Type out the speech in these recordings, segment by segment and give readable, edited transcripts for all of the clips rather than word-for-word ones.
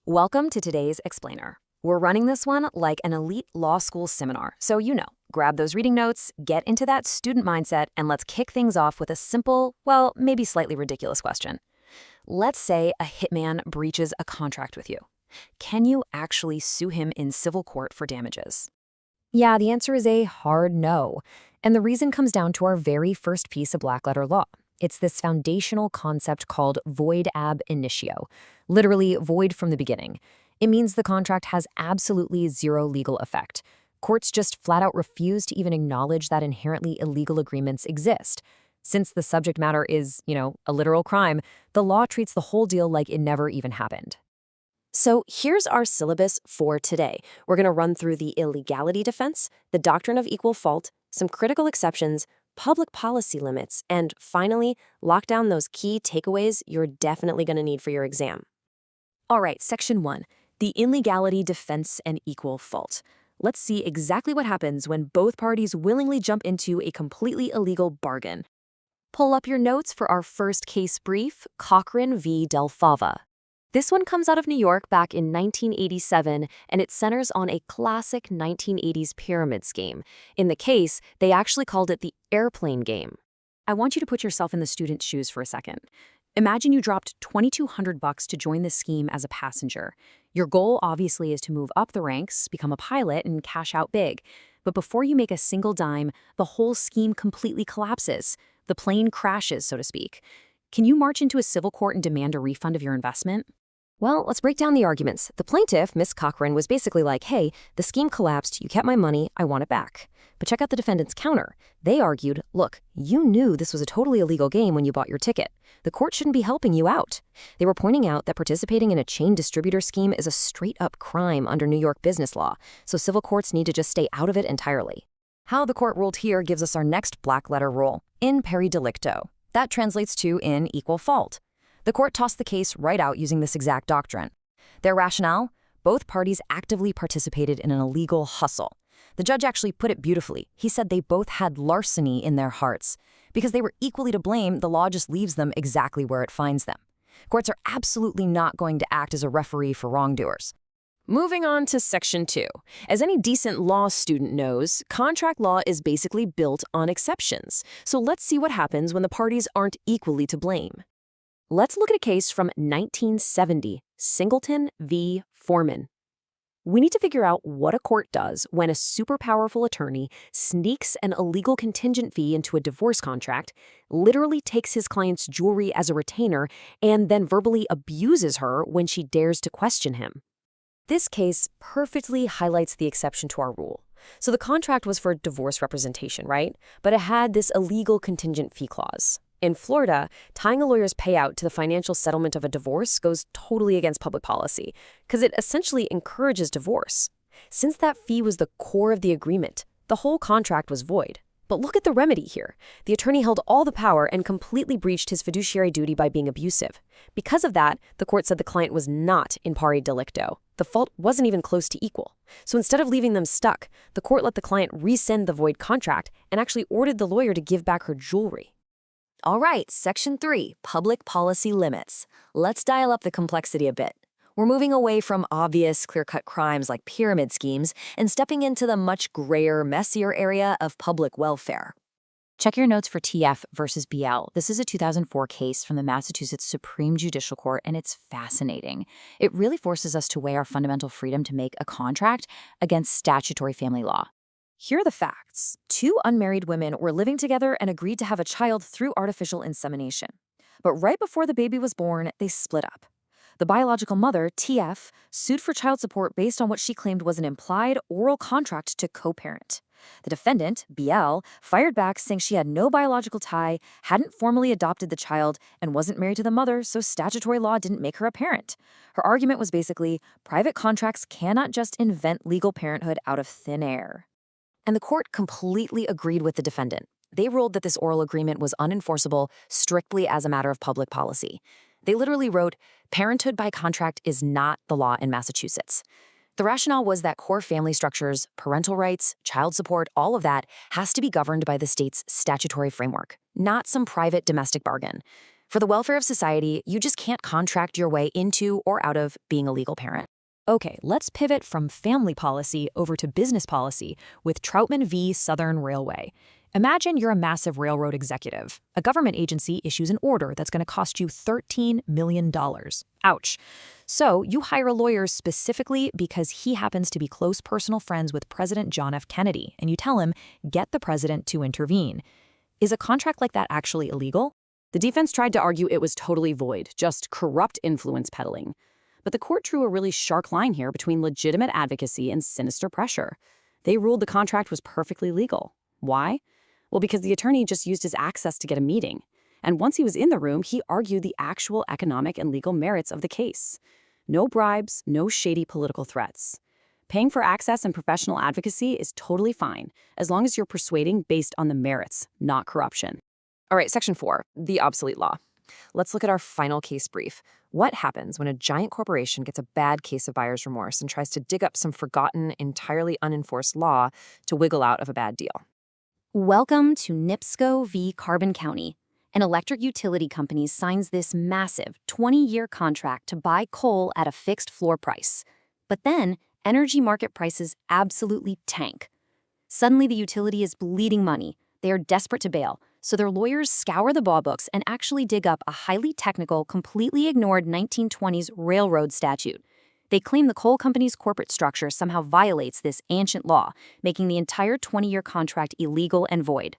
Welcome to today's Explainer. We're running this one like an elite law school seminar, so grab those reading notes, get into that student mindset, and let's kick things off with a simple, well, maybe slightly ridiculous question. Let's say a hitman breaches a contract with you. Can you actually sue him in civil court for damages? Yeah, the answer is a hard no. And the reason comes down to our very first piece of black-letter law. It's this foundational concept called void ab initio, literally void from the beginning. It means the contract has absolutely zero legal effect. Courts just flat out refuse to even acknowledge that inherently illegal agreements exist. Since the subject matter is, a literal crime, the law treats the whole deal like it never even happened. So here's our syllabus for today. We're going to run through the illegality defense, the doctrine of equal fault, some critical exceptions, public policy limits, and finally, lock down those key takeaways you're definitely going to need for your exam. All right, Section 1, the illegality defense and equal fault. Let's see exactly what happens when both parties willingly jump into a completely illegal bargain. Pull up your notes for our first case brief, Cochran v. Del Fava. This one comes out of New York back in 1987, and it centers on a classic 1980s pyramid scheme. In the case, they actually called it the airplane game. I want you to put yourself in the student's shoes for a second. Imagine you dropped $2,200 to join this scheme as a passenger. Your goal, obviously, is to move up the ranks, become a pilot, and cash out big. But before you make a single dime, the whole scheme completely collapses. The plane crashes, so to speak. Can you march into a civil court and demand a refund of your investment? Well, let's break down the arguments. The plaintiff, Miss Cochran, was basically like, hey, the scheme collapsed, you kept my money, I want it back. But check out the defendant's counter. They argued, look, you knew this was a totally illegal game when you bought your ticket. The court shouldn't be helping you out. They were pointing out that participating in a chain distributor scheme is a straight-up crime under New York business law, so civil courts need to just stay out of it entirely. How the court ruled here gives us our next black-letter rule, in pari delicto. That translates to in equal fault. The court tossed the case right out using this exact doctrine. Their rationale? Both parties actively participated in an illegal hustle. The judge actually put it beautifully. He said they both had larceny in their hearts. Because they were equally to blame, the law just leaves them exactly where it finds them. Courts are absolutely not going to act as a referee for wrongdoers. Moving on to Section 2. As any decent law student knows, contract law is basically built on exceptions. So let's see what happens when the parties aren't equally to blame. Let's look at a case from 1970, Singleton v. Foreman. We need to figure out what a court does when a super powerful attorney sneaks an illegal contingent fee into a divorce contract, literally takes his client's jewelry as a retainer, and then verbally abuses her when she dares to question him. This case perfectly highlights the exception to our rule. So the contract was for divorce representation, right? But it had this illegal contingent fee clause. In Florida, tying a lawyer's payout to the financial settlement of a divorce goes totally against public policy, because it essentially encourages divorce. Since that fee was the core of the agreement, the whole contract was void. But look at the remedy here. The attorney held all the power and completely breached his fiduciary duty by being abusive. Because of that, the court said the client was not in pari delicto. The fault wasn't even close to equal. So instead of leaving them stuck, the court let the client rescind the void contract and actually ordered the lawyer to give back her jewelry. All right, Section 3, public policy limits. Let's dial up the complexity a bit. We're moving away from obvious, clear-cut crimes like pyramid schemes and stepping into the much grayer, messier area of public welfare. Check your notes for TF versus BL. This is a 2004 case from the Massachusetts Supreme Judicial Court, and it's fascinating. It really forces us to weigh our fundamental freedom to make a contract against statutory family law. Here are the facts. 2 unmarried women were living together and agreed to have a child through artificial insemination. But right before the baby was born, they split up. The biological mother, TF, sued for child support based on what she claimed was an implied oral contract to co-parent. The defendant, BL, fired back saying she had no biological tie, hadn't formally adopted the child, and wasn't married to the mother, so statutory law didn't make her a parent. Her argument was basically, private contracts cannot just invent legal parenthood out of thin air. And the court completely agreed with the defendant. They ruled that this oral agreement was unenforceable strictly as a matter of public policy. They literally wrote, parenthood by contract is not the law in Massachusetts. The rationale was that core family structures, parental rights, child support, all of that has to be governed by the state's statutory framework, not some private domestic bargain. For the welfare of society, you just can't contract your way into or out of being a legal parent. Okay, let's pivot from family policy over to business policy with Troutman v. Southern Railway. Imagine you're a massive railroad executive. A government agency issues an order that's going to cost you $13 million. Ouch. So you hire a lawyer specifically because he happens to be close personal friends with President John F. Kennedy, and you tell him, get the president to intervene. Is a contract like that actually illegal? The defense tried to argue it was totally void, just corrupt influence peddling. But the court drew a really sharp line here between legitimate advocacy and sinister pressure. They ruled the contract was perfectly legal. Why? Well, because the attorney just used his access to get a meeting. And once he was in the room, he argued the actual economic and legal merits of the case. No bribes, no shady political threats. Paying for access and professional advocacy is totally fine, as long as you're persuading based on the merits, not corruption. All right, Section 4, the obsolete law. Let's look at our final case brief. What happens when a giant corporation gets a bad case of buyer's remorse and tries to dig up some forgotten, entirely unenforced law to wiggle out of a bad deal? Welcome to NIPSCO v. Carbon County. An electric utility company signs this massive 20-year contract to buy coal at a fixed floor price. But then, energy market prices absolutely tank. Suddenly, the utility is bleeding money. They are desperate to bail, so their lawyers scour the law books and actually dig up a highly technical, completely ignored 1920s railroad statute. They claim the coal company's corporate structure somehow violates this ancient law, making the entire 20-year contract illegal and void.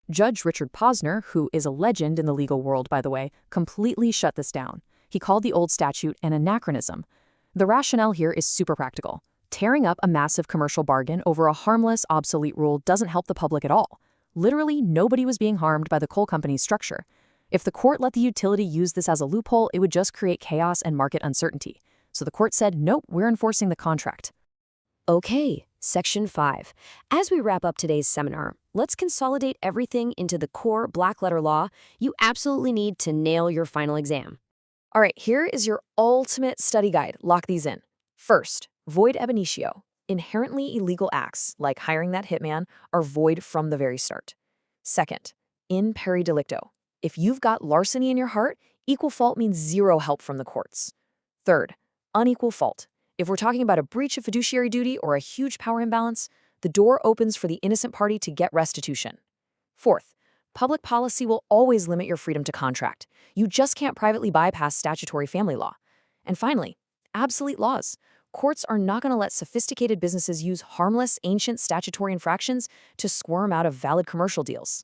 Judge Richard Posner, who is a legend in the legal world, by the way, completely shut this down. He called the old statute an anachronism. The rationale here is super practical. Tearing up a massive commercial bargain over a harmless, obsolete rule doesn't help the public at all. Literally, nobody was being harmed by the coal company's structure. If the court let the utility use this as a loophole, it would just create chaos and market uncertainty. So the court said, nope, we're enforcing the contract. Okay, Section 5. As we wrap up today's seminar, let's consolidate everything into the core black-letter law you absolutely need to nail your final exam. All right, here is your ultimate study guide. Lock these in. First, void ab initio. Inherently illegal acts, like hiring that hitman, are void from the very start. Second, in pari delicto. If you've got larceny in your heart, equal fault means zero help from the courts. Third, unequal fault. If we're talking about a breach of fiduciary duty or a huge power imbalance, the door opens for the innocent party to get restitution. Fourth, public policy will always limit your freedom to contract. You just can't privately bypass statutory family law. And finally, obsolete laws. Courts are not going to let sophisticated businesses use harmless, ancient statutory infractions to squirm out of valid commercial deals.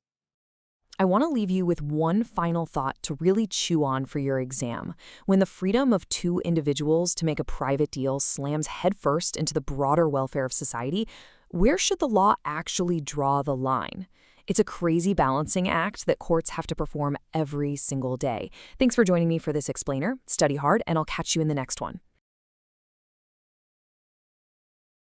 I want to leave you with one final thought to really chew on for your exam. When the freedom of two individuals to make a private deal slams headfirst into the broader welfare of society, where should the law actually draw the line? It's a crazy balancing act that courts have to perform every single day. Thanks for joining me for this explainer. Study hard, and I'll catch you in the next one.